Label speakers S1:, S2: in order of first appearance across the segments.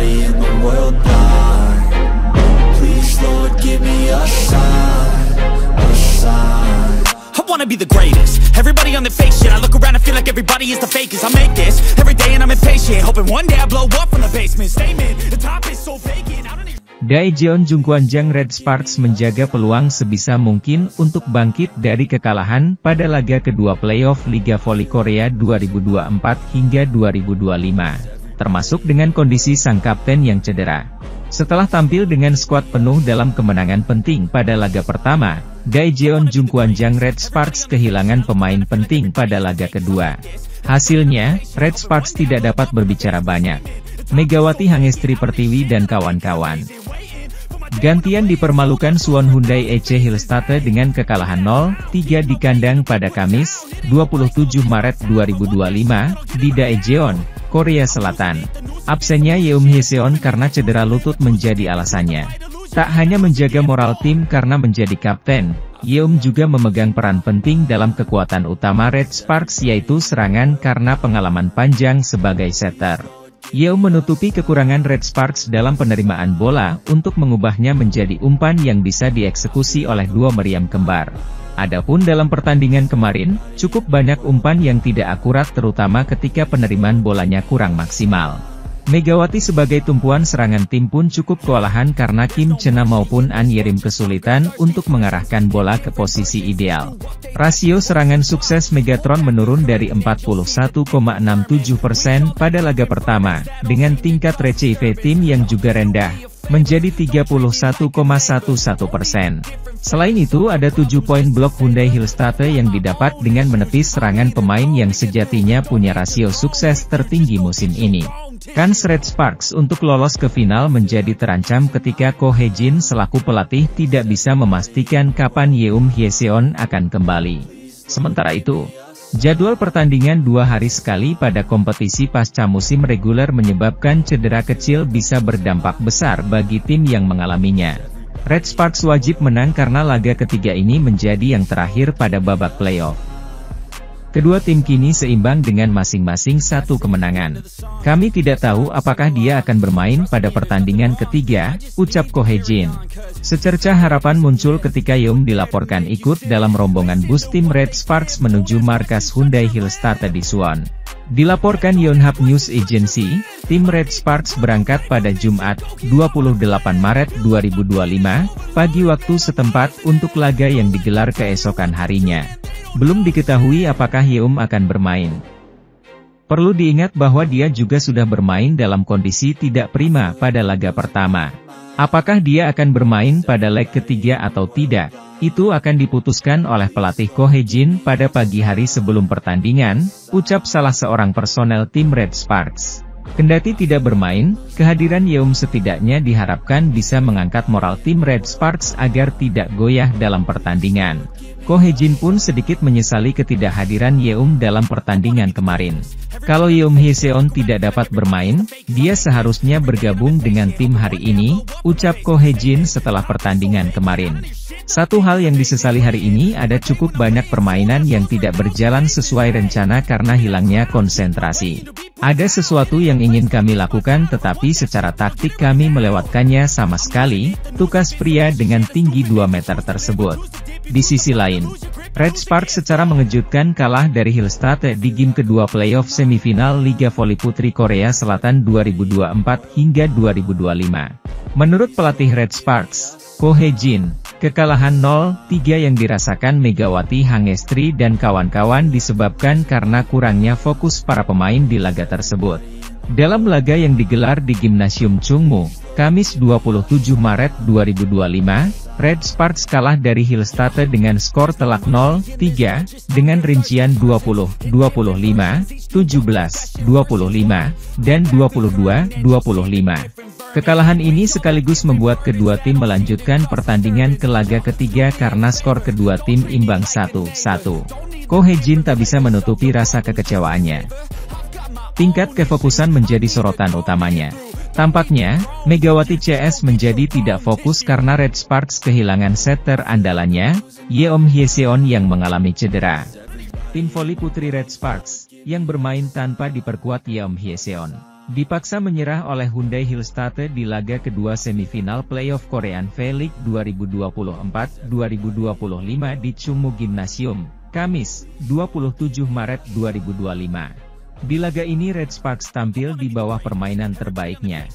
S1: everybody in the world blind. Please Lord give me a sign, a sign.
S2: I wanna be the greatest. Everybody on the fake shit. I look around and feel like everybody is the fakest. I make this every day and I'm impatient, hoping one day I blow up from the basement. Statement, the top is so vacant. I don't even...
S3: Daejeon Jungkwanjang Red Sparks menjaga peluang sebisa mungkin untuk bangkit dari kekalahan pada laga kedua playoff Liga Voli Korea 2024 hingga 2025, termasuk dengan kondisi sang kapten yang cedera. Setelah tampil dengan skuad penuh dalam kemenangan penting pada laga pertama, Daejeon Jungkwanjang Red Sparks kehilangan pemain penting pada laga kedua. Hasilnya, Red Sparks tidak dapat berbicara banyak. Megawati Hangestri Pertiwi dan kawan-kawan gantian dipermalukan Suwon Hyundai EC Hillstate dengan kekalahan 0-3 di kandang pada Kamis, 27 Maret 2025, di Daejeon, Korea Selatan. Absennya Yeom Hyeseon karena cedera lutut menjadi alasannya. Tak hanya menjaga moral tim karena menjadi kapten, Yeom juga memegang peran penting dalam kekuatan utama Red Sparks yaitu serangan karena pengalaman panjang sebagai setter. Yeom menutupi kekurangan Red Sparks dalam penerimaan bola untuk mengubahnya menjadi umpan yang bisa dieksekusi oleh dua meriam kembar. Adapun dalam pertandingan kemarin, cukup banyak umpan yang tidak akurat terutama ketika penerimaan bolanya kurang maksimal. Megawati sebagai tumpuan serangan tim pun cukup kewalahan karena Kim Chena maupun An Yerim kesulitan untuk mengarahkan bola ke posisi ideal. Rasio serangan sukses Megatron menurun dari 41,67% pada laga pertama, dengan tingkat RCIV tim yang juga rendah, menjadi 31,11%. Selain itu ada 7 poin blok Hyundai Hillstate yang didapat dengan menepis serangan pemain yang sejatinya punya rasio sukses tertinggi musim ini. Kans Red Sparks untuk lolos ke final menjadi terancam ketika Ko Hye-jin selaku pelatih tidak bisa memastikan kapan Yeom Hyeseon akan kembali. Sementara itu, jadwal pertandingan 2 hari sekali pada kompetisi pasca musim reguler menyebabkan cedera kecil bisa berdampak besar bagi tim yang mengalaminya. Red Sparks wajib menang karena laga ketiga ini menjadi yang terakhir pada babak playoff. Kedua tim kini seimbang dengan masing-masing 1 kemenangan. Kami tidak tahu apakah dia akan bermain pada pertandingan ketiga, ucap Ko Hye-jin. Secercah harapan muncul ketika Yeom dilaporkan ikut dalam rombongan bus tim Red Sparks menuju markas Hyundai Hillstate di Suwon. Dilaporkan Yonhap News Agency, tim Red Sparks berangkat pada Jumat, 28 Maret 2025, pagi waktu setempat untuk laga yang digelar keesokan harinya. Belum diketahui apakah Yeom akan bermain. Perlu diingat bahwa dia juga sudah bermain dalam kondisi tidak prima pada laga pertama. Apakah dia akan bermain pada leg ketiga atau tidak, itu akan diputuskan oleh pelatih Ko Hye-jin pada pagi hari sebelum pertandingan, ucap salah seorang personel tim Red Sparks. Kendati tidak bermain, kehadiran Yeom setidaknya diharapkan bisa mengangkat moral tim Red Sparks agar tidak goyah dalam pertandingan. Ko Hye-jin pun sedikit menyesali ketidakhadiran Yeom dalam pertandingan kemarin. Kalau Yeom Hyeseon tidak dapat bermain, dia seharusnya bergabung dengan tim hari ini, ucap Ko Hye-jin setelah pertandingan kemarin. Satu hal yang disesali hari ini ada cukup banyak permainan yang tidak berjalan sesuai rencana karena hilangnya konsentrasi. Ada sesuatu yang ingin kami lakukan tetapi secara taktik kami melewatkannya sama sekali, tukas pria dengan tinggi 2 meter tersebut. Di sisi lain, Red Sparks secara mengejutkan kalah dari Hillstate di game kedua playoff semifinal Liga Voli Putri Korea Selatan 2024 hingga 2025. Menurut pelatih Red Sparks, Ko Hye-jin, kekalahan 0-3 yang dirasakan Megawati Hangestri dan kawan-kawan disebabkan karena kurangnya fokus para pemain di laga tersebut. Dalam laga yang digelar di Gimnasium Chungmu, Kamis 27 Maret 2025, Red Sparks kalah dari Hillstate dengan skor telak 0-3, dengan rincian 20-25, 17-25, dan 22-25. Kekalahan ini sekaligus membuat kedua tim melanjutkan pertandingan ke laga ketiga karena skor kedua tim imbang 1-1. Ko Hye-jin tak bisa menutupi rasa kekecewaannya. Tingkat kefokusan menjadi sorotan utamanya. Tampaknya, Megawati CS menjadi tidak fokus karena Red Sparks kehilangan setter andalannya, Yeom Hyeseon yang mengalami cedera. Tim voli putri Red Sparks, yang bermain tanpa diperkuat Yeom Hyeseon, Dipaksa menyerah oleh Hyundai Hillstatte di laga kedua semifinal playoff Korean V-League 2024-2025 di Chungmu Gymnasium, Kamis, 27 Maret 2025. Di laga ini Red Sparks tampil di bawah permainan terbaiknya.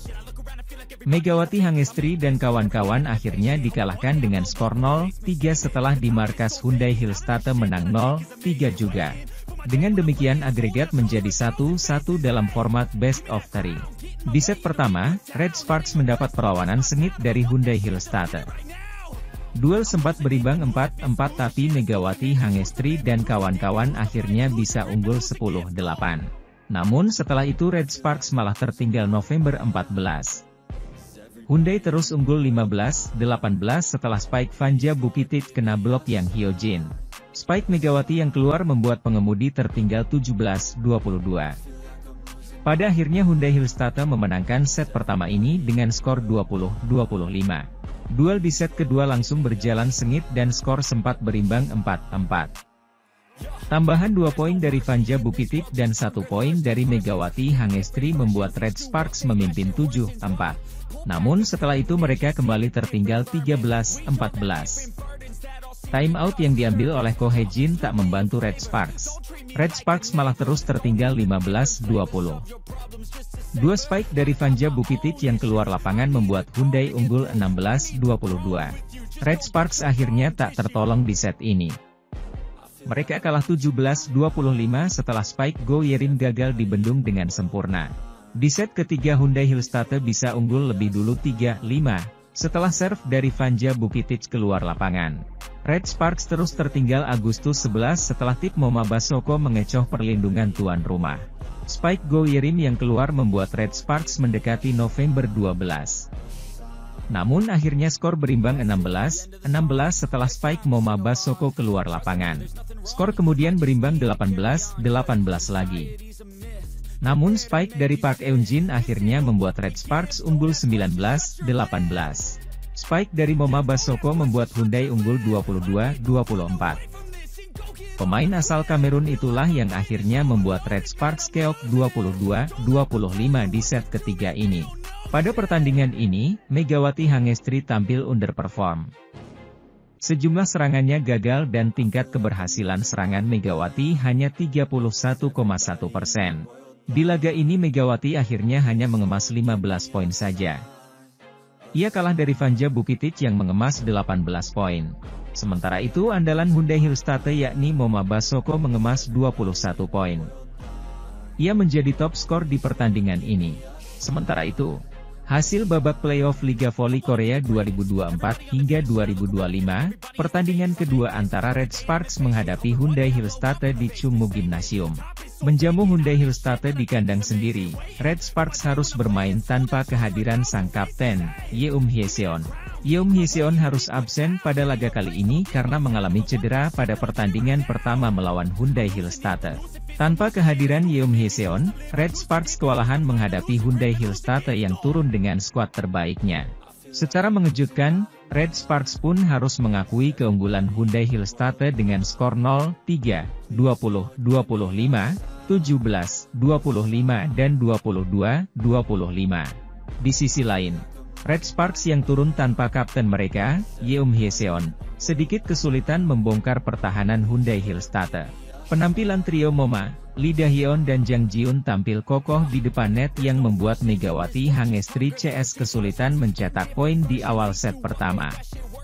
S3: Megawati Hangestri dan kawan-kawan akhirnya dikalahkan dengan skor 0-3 setelah di markas Hyundai Hillstatte menang 0-3 juga. Dengan demikian agregat menjadi 1-1 dalam format best of 3. Di set pertama, Red Sparks mendapat perlawanan sengit dari Hyundai Hillstatte. Duel sempat berimbang 4-4 tapi Megawati Hangestri dan kawan-kawan akhirnya bisa unggul 10-8. Namun setelah itu Red Sparks malah tertinggal November 14. Hyundai terus unggul 15-18 setelah spike Vanja Bukitic kena blok Yang Hyojin. Spike Megawati yang keluar membuat pengemudi tertinggal 17-22. Pada akhirnya Hyundai Hillstatte memenangkan set pertama ini dengan skor 20-25. Duel di set kedua langsung berjalan sengit dan skor sempat berimbang 4-4. Tambahan 2 poin dari Vanja Bukitic dan 1 poin dari Megawati Hangestri membuat Red Sparks memimpin 7-4. Namun setelah itu mereka kembali tertinggal 13-14. Time out yang diambil oleh Ko Hye-jin tak membantu Red Sparks. Red Sparks malah terus tertinggal 15-20. Dua spike dari Vanja Bukitic yang keluar lapangan membuat Hyundai unggul 16-22. Red Sparks akhirnya tak tertolong di set ini. Mereka kalah 17-25 setelah spike Go Yerim gagal dibendung dengan sempurna. Di set ketiga Hyundai Hillstatte bisa unggul lebih dulu 3-5, setelah serve dari Vanja Bukitic keluar lapangan. Red Sparks terus tertinggal Agustus 11 setelah tip Moma Basoko mengecoh perlindungan tuan rumah. Spike Go Yerim yang keluar membuat Red Sparks mendekati November 12. Namun akhirnya skor berimbang 16-16 setelah spike Moma Basoko keluar lapangan. Skor kemudian berimbang 18-18 lagi. Namun spike dari Park Eun-jin akhirnya membuat Red Sparks unggul 19-18. Spike dari Moma Basoko membuat Hyundai unggul 22-24. Pemain asal Kamerun itulah yang akhirnya membuat Red Sparks keok 22-25 di set ketiga ini. Pada pertandingan ini, Megawati Hangestri tampil underperform. Sejumlah serangannya gagal dan tingkat keberhasilan serangan Megawati hanya 31,1%. Di laga ini Megawati akhirnya hanya mengemas 15 poin saja. Ia kalah dari Vanja Bukitic yang mengemas 18 poin. Sementara itu andalan Hyundai Hillstatte yakni Moma Basoko mengemas 21 poin. Ia menjadi top skor di pertandingan ini. Sementara itu, hasil babak playoff Liga Voli Korea 2024 hingga 2025, pertandingan kedua antara Red Sparks menghadapi Hyundai Hillstatte di Chungmu Gymnasium. Menjamu Hyundai Hillstatte di kandang sendiri, Red Sparks harus bermain tanpa kehadiran sang kapten, Yeum Hye-seon. Yeum Hye-seon harus absen pada laga kali ini karena mengalami cedera pada pertandingan pertama melawan Hyundai Hillstatte. Tanpa kehadiran Yeum Hye-seon, Red Sparks kewalahan menghadapi Hyundai Hillstatte yang turun dengan skuad terbaiknya. Secara mengejutkan, Red Sparks pun harus mengakui keunggulan Hyundai Hillstatte dengan skor 0-3, 20-25, 17-25 dan 22-25. Di sisi lain, Red Sparks yang turun tanpa kapten mereka, Yeum Hye-seon, sedikit kesulitan membongkar pertahanan Hyundai Hillstatte. Penampilan trio Moma, Lee Da-hyeon dan Jang Ji-un tampil kokoh di depan net yang membuat Megawati Hangestri CS kesulitan mencetak poin di awal set pertama.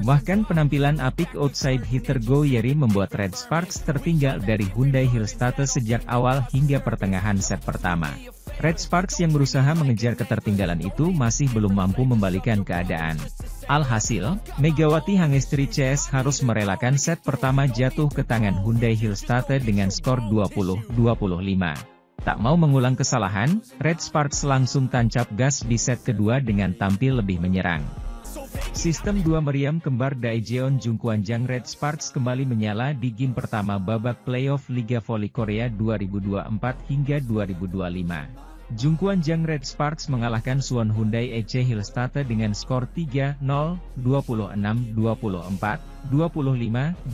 S3: Bahkan penampilan apik outside hitter Go Yerim membuat Red Sparks tertinggal dari Hyundai Hillstatte sejak awal hingga pertengahan set pertama. Red Sparks yang berusaha mengejar ketertinggalan itu masih belum mampu membalikan keadaan. Alhasil, Megawati Hangestri CS harus merelakan set pertama jatuh ke tangan Hyundai Hillstatte dengan skor 20-25. Tak mau mengulang kesalahan, Red Sparks langsung tancap gas di set kedua dengan tampil lebih menyerang. Sistem dua meriam kembar Daejeon Jungkwanjang Red Sparks kembali menyala di game pertama babak playoff Liga Voli Korea 2024 hingga 2025. Jungkwan-jang Red Sparks mengalahkan Suwon Hyundai EC Hillstatte dengan skor 3-0, 26-24, 25-23,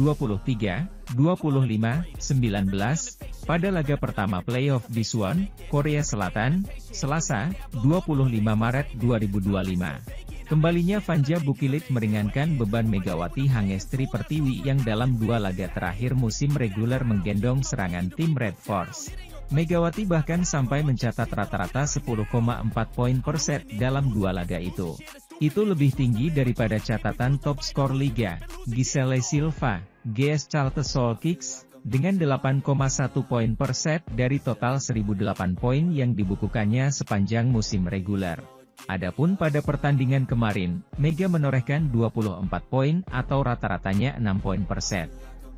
S3: 25-19, pada laga pertama playoff di Suwon, Korea Selatan, Selasa, 25 Maret 2025. Kembalinya Vanja Bukilit meringankan beban Megawati Hangestri Pertiwi yang dalam 2 laga terakhir musim reguler menggendong serangan tim Red Force. Megawati bahkan sampai mencatat rata-rata 10,4 poin per set dalam 2 laga itu. Itu lebih tinggi daripada catatan top skor Liga, Giselle Silva, GS Charlotte Solkix, dengan 8,1 poin per set dari total 1008 poin yang dibukukannya sepanjang musim reguler. Adapun pada pertandingan kemarin, Mega menorehkan 24 poin atau rata-ratanya 6 poin per set.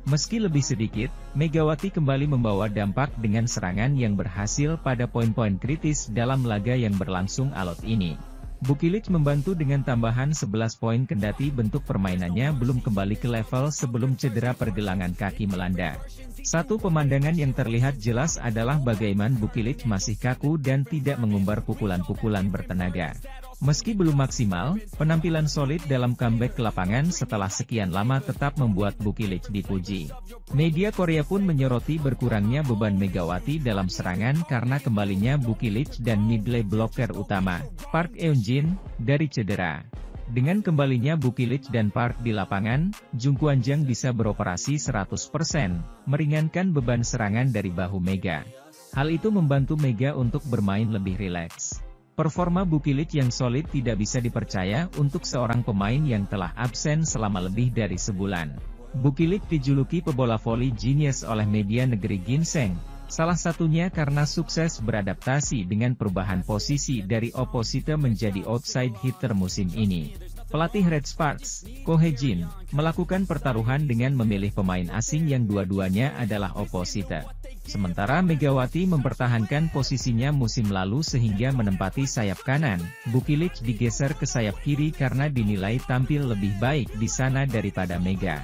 S3: Meski lebih sedikit, Megawati kembali membawa dampak dengan serangan yang berhasil pada poin-poin kritis dalam laga yang berlangsung alot ini. Bukilit membantu dengan tambahan 11 poin kendati bentuk permainannya belum kembali ke level sebelum cedera pergelangan kaki melanda. Satu pemandangan yang terlihat jelas adalah bagaimana Bukilit masih kaku dan tidak mengumbar pukulan-pukulan bertenaga. Meski belum maksimal, penampilan solid dalam comeback ke lapangan setelah sekian lama tetap membuat Bukilit dipuji. Media Korea pun menyoroti berkurangnya beban Megawati dalam serangan karena kembalinya Bukilit dan middle blocker utama, Park Eun-jin, dari cedera. Dengan kembalinya Bukilit dan Park di lapangan, Jungkwan-jang bisa beroperasi 100%, meringankan beban serangan dari bahu Mega. Hal itu membantu Mega untuk bermain lebih rileks. Performa Bukilit yang solid tidak bisa dipercaya untuk seorang pemain yang telah absen selama lebih dari sebulan. Bukilit dijuluki pebola voli genius oleh media negeri Ginseng, salah satunya karena sukses beradaptasi dengan perubahan posisi dari opposite menjadi outside hitter musim ini. Pelatih Red Sparks, Ko Hye-jin, melakukan pertaruhan dengan memilih pemain asing yang dua-duanya adalah opposite. Sementara Megawati mempertahankan posisinya musim lalu sehingga menempati sayap kanan, Bukilit digeser ke sayap kiri karena dinilai tampil lebih baik di sana daripada Mega.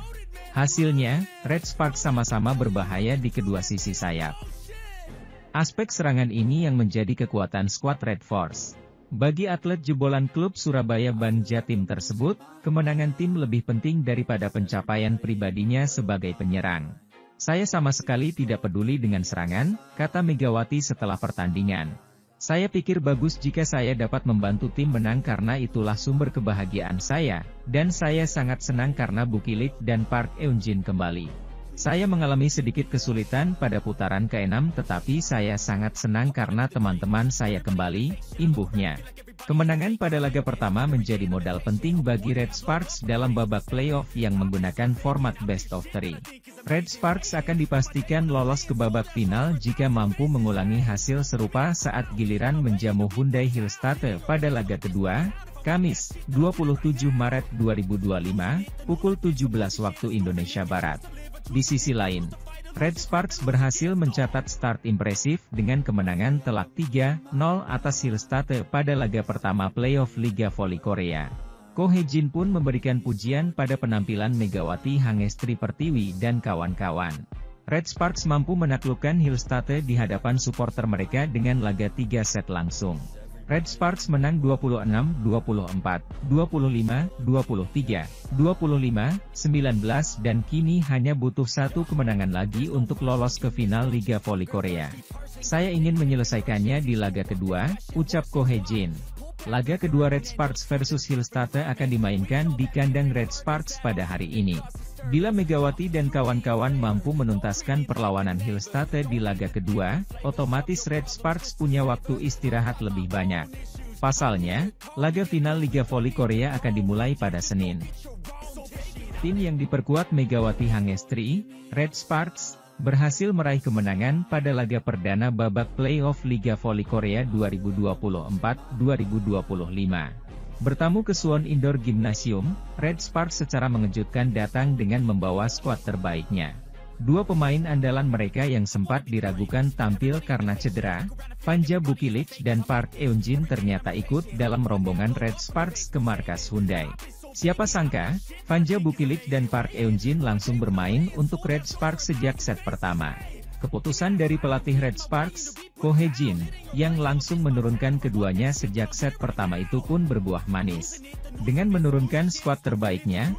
S3: Hasilnya, Red Sparks sama-sama berbahaya di kedua sisi sayap. Aspek serangan ini yang menjadi kekuatan skuad Red Force. Bagi atlet jebolan klub Surabaya Ban Jatim tersebut, kemenangan tim lebih penting daripada pencapaian pribadinya sebagai penyerang. Saya sama sekali tidak peduli dengan serangan, kata Megawati setelah pertandingan. Saya pikir bagus jika saya dapat membantu tim menang karena itulah sumber kebahagiaan saya, dan saya sangat senang karena Bukilit dan Park Eun-jin kembali. Saya mengalami sedikit kesulitan pada putaran ke-6 tetapi saya sangat senang karena teman-teman saya kembali, imbuhnya. Kemenangan pada laga pertama menjadi modal penting bagi Red Sparks dalam babak playoff yang menggunakan format best of 3. Red Sparks akan dipastikan lolos ke babak final jika mampu mengulangi hasil serupa saat giliran menjamu Hyundai Hillstatte pada laga kedua, Kamis, 27 Maret 2025, pukul 17 waktu Indonesia Barat. Di sisi lain, Red Sparks berhasil mencatat start impresif dengan kemenangan telak 3-0 atas Hillstatte pada laga pertama playoff Liga Voli Korea. Ko Hye-jin pun memberikan pujian pada penampilan Megawati Hangestri Pertiwi dan kawan-kawan. Red Sparks mampu menaklukkan Hillstatte di hadapan supporter mereka dengan laga 3 set langsung. Red Sparks menang 26-24, 25-23, 25-19 dan kini hanya butuh satu kemenangan lagi untuk lolos ke final Liga Voli Korea. Saya ingin menyelesaikannya di laga kedua, ucap Ko Hye-jin. Laga kedua Red Sparks versus Hillstatte akan dimainkan di kandang Red Sparks pada hari ini. Bila Megawati dan kawan-kawan mampu menuntaskan perlawanan Hillstatte di laga kedua, otomatis Red Sparks punya waktu istirahat lebih banyak. Pasalnya, laga final Liga Voli Korea akan dimulai pada Senin. Tim yang diperkuat Megawati Hangestri, Red Sparks, berhasil meraih kemenangan pada laga perdana babak playoff Liga Voli Korea 2024-2025. Bertamu ke Suwon Indoor Gymnasium, Red Sparks secara mengejutkan datang dengan membawa skuad terbaiknya. Dua pemain andalan mereka yang sempat diragukan tampil karena cedera, Vanja Bukilit dan Park Eun-jin ternyata ikut dalam rombongan Red Sparks ke markas Hyundai. Siapa sangka, Vanja Bukilit dan Park Eun-jin langsung bermain untuk Red Sparks sejak set pertama. Keputusan dari pelatih Red Sparks, Ko Hye-jin, yang langsung menurunkan keduanya sejak set pertama itu pun berbuah manis. Dengan menurunkan skuad terbaiknya,